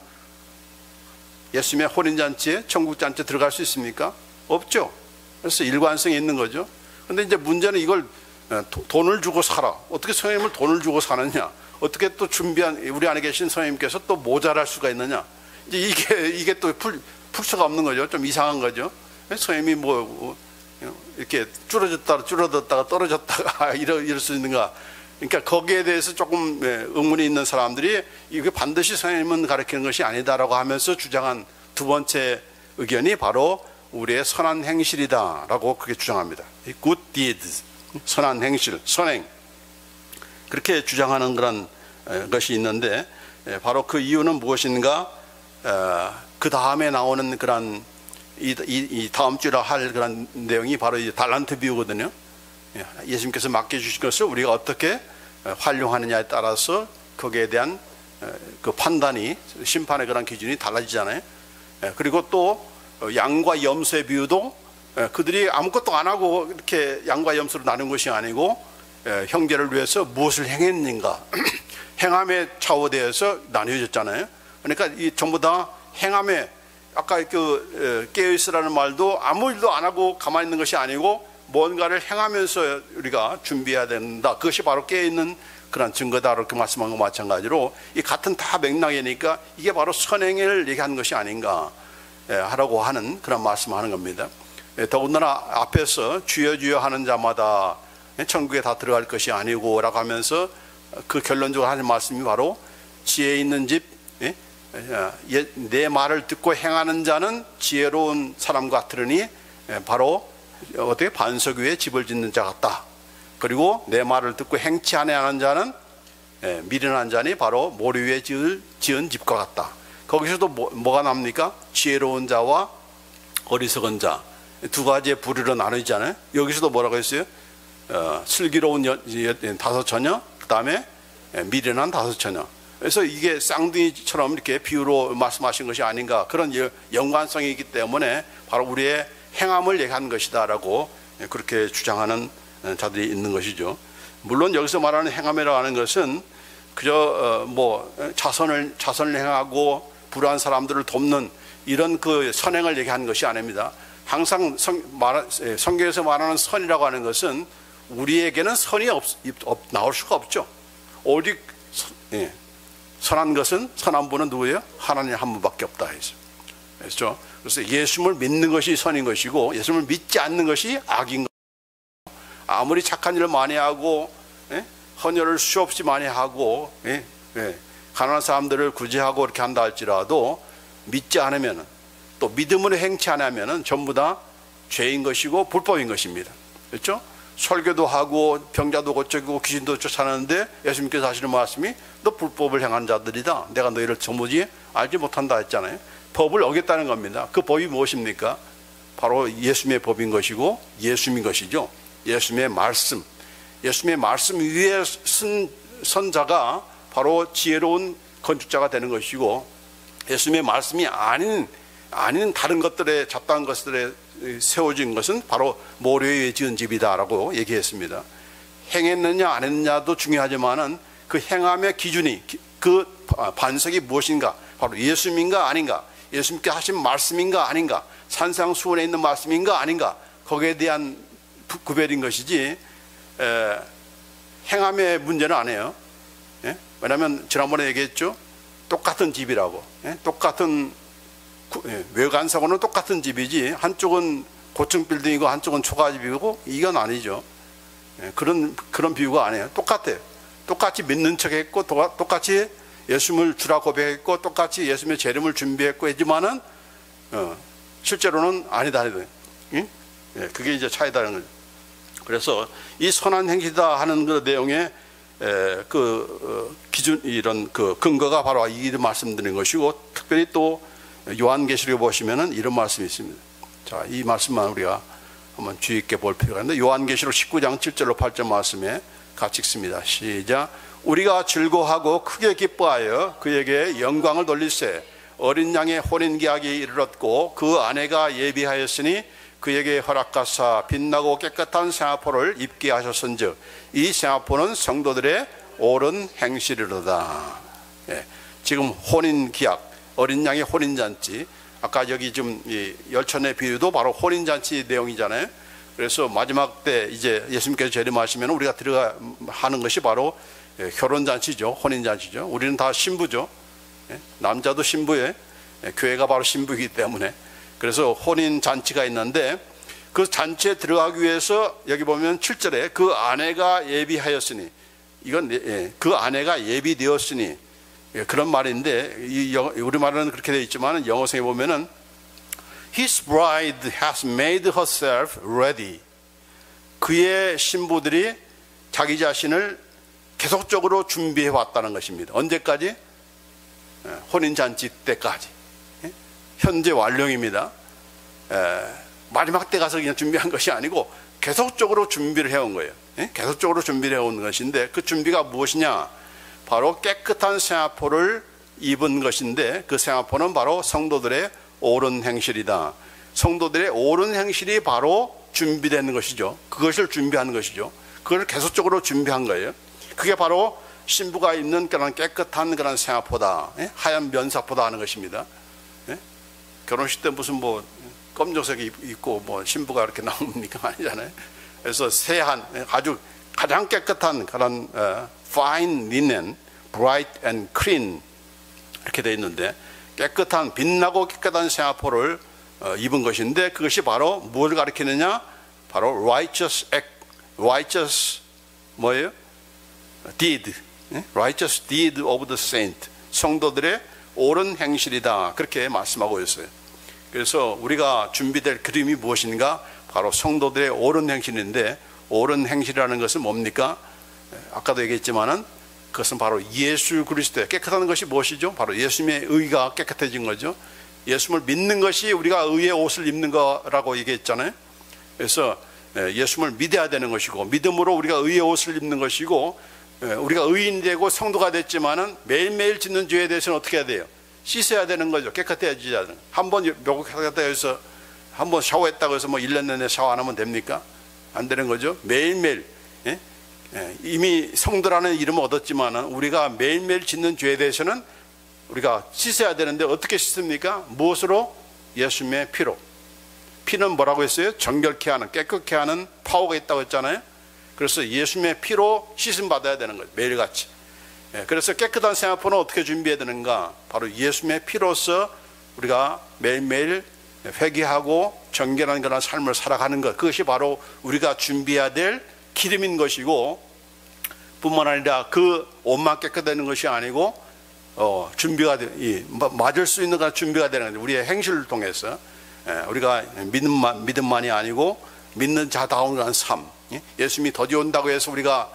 예수님의 혼인잔치에 천국잔치에 들어갈 수 있습니까? 없죠. 그래서 일관성이 있는 거죠. 그런데 이제 문제는 이걸 돈을 주고 사라. 어떻게 성령님을 돈을 주고 사느냐? 어떻게 또 준비한 우리 안에 계신 성령님께서 또 모자랄 수가 있느냐? 이제 이게 또 풀 수가 없는 거죠. 좀 이상한 거죠. 성령님이 뭐 이렇게 줄어들었다가 떨어졌다가 이럴 수 있는가? 그러니까 거기에 대해서 조금 의문이 있는 사람들이 이게 반드시 성령님은 가르치는 것이 아니다라고 하면서 주장한 두 번째 의견이 바로 우리의 선한 행실이다라고 그렇게 주장합니다. Good deeds, 선한 행실, 선행 그렇게 주장하는 그런 것이 있는데 바로 그 이유는 무엇인가? 그 다음에 나오는 그런 이 다음 주에 할 그런 내용이 바로 이 달란트 비유거든요. 예수님께서 맡겨주신 것을 우리가 어떻게 활용하느냐에 따라서 거기에 대한 그 판단이 심판의 그런 기준이 달라지잖아요. 그리고 또 양과 염소의 비유도 그들이 아무것도 안 하고 이렇게 양과 염소로 나눈 것이 아니고 형제를 위해서 무엇을 행했는가 행함에 좌우되어서 나뉘어졌잖아요. 그러니까 이 전부 다 행함에 아까 그 깨어있으라는 말도 아무 일도 안 하고 가만히 있는 것이 아니고 뭔가를 행하면서 우리가 준비해야 된다. 그것이 바로 깨어있는 그런 증거다 이렇게 말씀한 것 마찬가지로 이 같은 다 맥락이니까 이게 바로 선행을 얘기하는 것이 아닌가 하라고 하는 그런 말씀하는 겁니다. 더군다나 앞에서 주여 주여 하는 자마다 천국에 다 들어갈 것이 아니고 라고 하면서 그 결론적으로 하는 말씀이 바로 지혜 있는 집, 내 말을 듣고 행하는 자는 지혜로운 사람 같으니 바로 어떻게 반석 위에 집을 짓는 자 같다. 그리고 내 말을 듣고 행치 아니하는 자는 미련한 자니 바로 모래 위에 지은 집과 같다. 거기서도 뭐가 납니까? 지혜로운 자와 어리석은 자 두 가지의 부류로 나누잖아요. 여기서도 뭐라고 했어요? 슬기로운 다섯 처녀, 그 다음에 미련한 다섯 처녀. 그래서 이게 쌍둥이처럼 이렇게 비유로 말씀하신 것이 아닌가, 그런 연관성이 있기 때문에 바로 우리의 행함을 얘기하는 것이다라고 그렇게 주장하는 자들이 있는 것이죠. 물론 여기서 말하는 행함이라고 하는 것은 그저 자선을 행하고 불우한 사람들을 돕는 이런 그 선행을 얘기하는 것이 아닙니다. 항상 성경에서 말하는 선이라고 하는 것은 우리에게는 선이 나올 수가 없죠. 오직 선한 것은, 선한 분은 누구예요? 하나님 한 분밖에 없다 해서. 그렇죠? 그래서 예수님을 믿는 것이 선인 것이고 예수님을 믿지 않는 것이 악인 것이고, 아무리 착한 일을 많이 하고 헌혈을 수없이 많이 하고 가난한 사람들을 구제하고 이렇게 한다 할지라도 믿지 않으면, 또 믿음으로 행치 않으면 전부 다 죄인 것이고 불법인 것입니다. 그렇죠? 설교도 하고 병자도 고치고 귀신도 쫓아내는데 예수님께서 하시는 말씀이 너 불법을 행한 자들이다, 내가 너희를 도무지 알지 못한다 했잖아요. 법을 어겼다는 겁니다. 그 법이 무엇입니까? 바로 예수님의 법인 것이고 예수님인 것이죠. 예수님의 말씀, 예수님의 말씀 위에 선 자가 바로 지혜로운 건축자가 되는 것이고, 예수님의 말씀이 아닌 다른 것들에, 잡다한 것들에 세워진 것은 바로 모래 위에 지은 집이다라고 얘기했습니다. 행했느냐 안 했느냐도 중요하지만은 그 행함의 기준이, 그 반석이 무엇인가, 바로 예수님인가 아닌가, 예수님께 하신 말씀인가 아닌가, 산상수훈에 있는 말씀인가 아닌가, 거기에 대한 구별인 것이지 행함의 문제는 아니에요. 왜냐하면 지난번에 얘기했죠. 똑같은 집이라고. 똑같은 외관상으로는 똑같은 집이지 한쪽은 고층 빌딩이고 한쪽은 초가집이고 이건 아니죠. 그런 비유가 아니에요. 똑같아요. 똑같이 믿는 척했고 똑같이 예수님을 주라 고백했고 똑같이 예수님의 재림을 준비했고 했지만은 실제로는 아니다. 그게 이제 차이다는 거죠. 그래서 이 선한 행실이다 하는 그 내용의 기준, 이런 그 근거가 바로 이 말씀드린 것이고, 특별히 또 요한계시록에 보시면은 이런 말씀이 있습니다. 자, 이 말씀만 우리가 한번 주의 있게 볼 필요가 있는데, 요한계시록 19장 7절로 8절 말씀에 같이 읽습니다. 시작. 우리가 즐거워하고 크게 기뻐하여 그에게 영광을 돌리세. 어린 양의 혼인 계약이 이르렀고 그 아내가 예비하였으니 그에게 허락하사 빛나고 깨끗한 세마포를 입게 하셨은즉 이 세마포는 성도들의 옳은 행실이로다. 지금 혼인 계약, 어린 양의 혼인잔치, 아까 여기 좀 열천의 비유도 바로 혼인잔치 내용이잖아요. 그래서 마지막 때 이제 예수님께서 재림하시면 우리가 들어가 하는 것이 바로 결혼잔치죠. 혼인잔치죠. 우리는 다 신부죠. 남자도 신부에, 교회가 바로 신부이기 때문에. 그래서 혼인잔치가 있는데 그 잔치에 들어가기 위해서 여기 보면 7절에 그 아내가 예비하였으니, 이건 그 아내가 예비되었으니, 그런 말인데 우리말은 그렇게 되어 있지만 영어성에 보면은 His bride has made herself ready. 그의 신부들이 자기 자신을 계속적으로 준비해 왔다는 것입니다. 언제까지? 혼인잔치 때까지. 현재 완료입니다. 마지막 때 가서 그냥 준비한 것이 아니고 계속적으로 준비를 해온 거예요. 계속적으로 준비를 해온 것인데 그 준비가 무엇이냐? 바로 깨끗한 세마포를 입은 것인데 그 세마포는 바로 성도들의 옳은 행실이다. 성도들의 옳은 행실이 바로 준비되는 것이죠. 그것을 준비하는 것이죠. 그걸 계속적으로 준비한 거예요. 그게 바로 신부가 입는 그런 깨끗한 그런 세마포다. 하얀 면사포다 하는 것입니다. 결혼식 때 무슨 뭐 검정색이 입고 뭐 신부가 이렇게 나옵니까? 아니잖아요. 그래서 세한, 아주 가장 깨끗한 그런 fine linen, bright and clean 이렇게 되어 있는데 깨끗한 빛나고 깨끗한 세마포를 입은 것인데 그것이 바로 무엇을 가리키느냐? 바로 righteous act, righteous 뭐예요? deed, righteous deed of the saint, 성도들의 옳은 행실이다 그렇게 말씀하고 있어요. 그래서 우리가 준비될 그림이 무엇인가? 바로 성도들의 옳은 행실인데 옳은 행실이라는 것은 뭡니까? 아까도 얘기했지만은 그것은 바로 예수 그리스도의 깨끗한 것이 무엇이죠? 바로 예수님의 의가 깨끗해진 거죠. 예수님을 믿는 것이 우리가 의의 옷을 입는 거라고 얘기했잖아요. 그래서 예수님을 믿어야 되는 것이고 믿음으로 우리가 의의 옷을 입는 것이고 우리가 의인이 되고 성도가 됐지만은 매일매일 짓는 죄에 대해서는 어떻게 해야 돼요? 씻어야 되는 거죠. 깨끗해지자. 한번 목욕하겠다 해서 한번 샤워했다고 해서 뭐 1년 내내 샤워 안 하면 됩니까? 안 되는 거죠. 매일매일 이미 성도라는 이름을 얻었지만은 우리가 매일매일 짓는 죄에 대해서는 우리가 씻어야 되는데 어떻게 씻습니까? 무엇으로? 예수님의 피로. 피는 뭐라고 했어요? 정결케 하는, 깨끗케 하는 파워가 있다고 했잖아요. 그래서 예수님의 피로 씻음 받아야 되는 거예요. 매일같이. 그래서 깨끗한 세마포는 어떻게 준비해야 되는가? 바로 예수님의 피로서 우리가 매일매일 회개하고 정결한 그런 삶을 살아가는 것, 그것이 바로 우리가 준비해야 될 기름인 것이고 뿐만 아니라 그 옷만 깨끗해지는 것이 아니고 준비가 맞을 수 있는 그런 준비가 되는 거죠. 우리의 행실을 통해서 우리가 믿음만이 아니고 믿는 자다운 그런 삶, 예수님이 더디 온다고 해서 우리가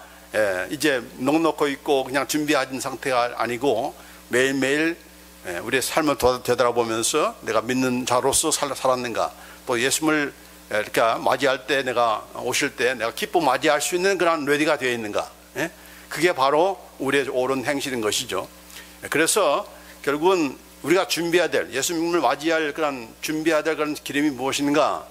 이제 넉넉히 있고 그냥 준비한 상태가 아니고 매일매일 우리의 삶을 되돌아보면서 내가 믿는 자로서 살았는가, 또 예수님을 이렇게 맞이할 때 내가 오실 때 내가 기뻐 맞이할 수 있는 그런 레디가 되어 있는가, 그게 바로 우리의 옳은 행실인 것이죠. 그래서 결국은 우리가 준비해야 될, 예수님을 맞이할 그런 준비해야 될 그런 기름이 무엇인가?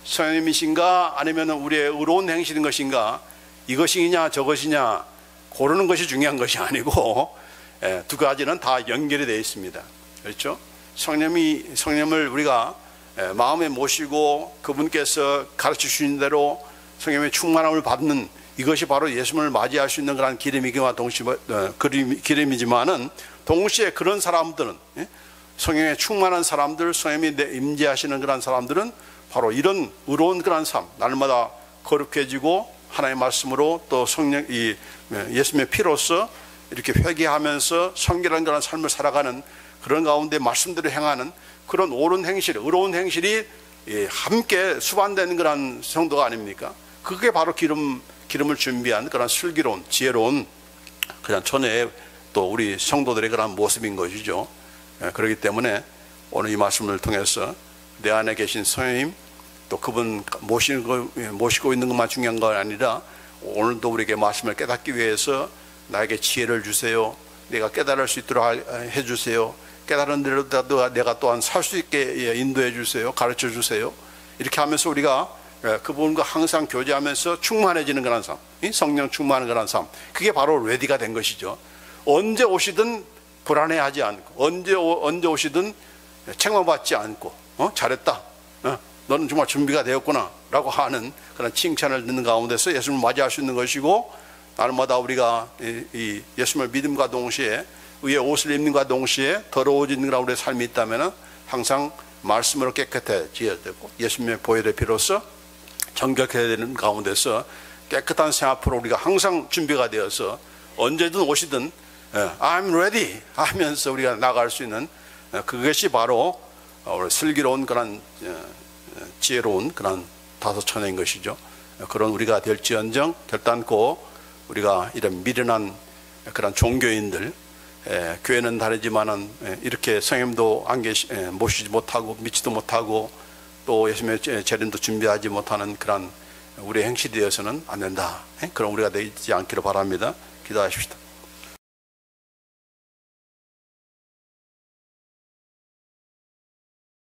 성령님이신가 아니면 우리의 의로운 행실인 것인가? 이것이냐 저것이냐 고르는 것이 중요한 것이 아니고 두 가지는 다 연결이 되어 있습니다. 그렇죠? 성령님을 우리가 마음에 모시고 그분께서 가르쳐 주신 대로 성령의 충만함을 받는 이것이 바로 예수님을 맞이할 수 있는 그런 기름이기와 동시에 기름이지만은 동시에 그런 사람들은 성령의 충만한 사람들, 성령이 임재하시는 그런 사람들은 바로 이런 의로운 그런 삶, 날마다 거룩해지고 하나님의 말씀으로 또 성령 예수님의 피로서 이렇게 회개하면서 성결한 그런 삶을 살아가는 그런 가운데 말씀대로 행하는 그런 옳은 행실, 의로운 행실이 함께 수반되는 그런 성도가 아닙니까? 그게 바로 기름을 준비한 그런 슬기로운 지혜로운 그냥 천혜의 또 우리 성도들의 그런 모습인 것이죠. 그렇기 때문에 오늘 이 말씀을 통해서 내 안에 계신 성령님 또 그분 모시고 있는 것만 중요한 건 아니라 오늘도 우리에게 말씀을 깨닫기 위해서 나에게 지혜를 주세요. 내가 깨달을 수 있도록 해주세요. 깨달은 대로 내가 또한 살 수 있게 인도해 주세요. 가르쳐 주세요. 이렇게 하면서 우리가 그분과 항상 교제하면서 충만해지는 그런 삶, 성령 충만한 그런 삶, 그게 바로 레디가 된 것이죠. 언제 오시든 불안해하지 않고 언제 오시든 책망받지 않고 잘했다, 너는 정말 준비가 되었구나 라고 하는 그런 칭찬을 듣는 가운데서 예수님을 맞이할 수 있는 것이고, 날마다 우리가 이 예수님을 믿음과 동시에 의의 옷을 입는과 동시에 더러워지는 그런 우리의 삶이 있다면 항상 말씀으로 깨끗해져야 되고 예수님의 보혈의 피로서 정결해야 되는 가운데서 깨끗한 생활 앞으로 우리가 항상 준비가 되어서 언제든 오시든 I'm ready 하면서 우리가 나갈 수 있는 그것이 바로 슬기로운 그런 지혜로운 그런 다소천혜인 것이죠. 그런 우리가 될지언정 결단코 우리가 이런 미련한 그런 종교인들, 교회는 다르지만은 이렇게 성령도 모시지 못하고 믿지도 못하고 또 예수님의 재림도 준비하지 못하는 그런 우리의 행실이 되어서는 안 된다. 그럼 우리가 되지 않기를 바랍니다. 기도하십시다.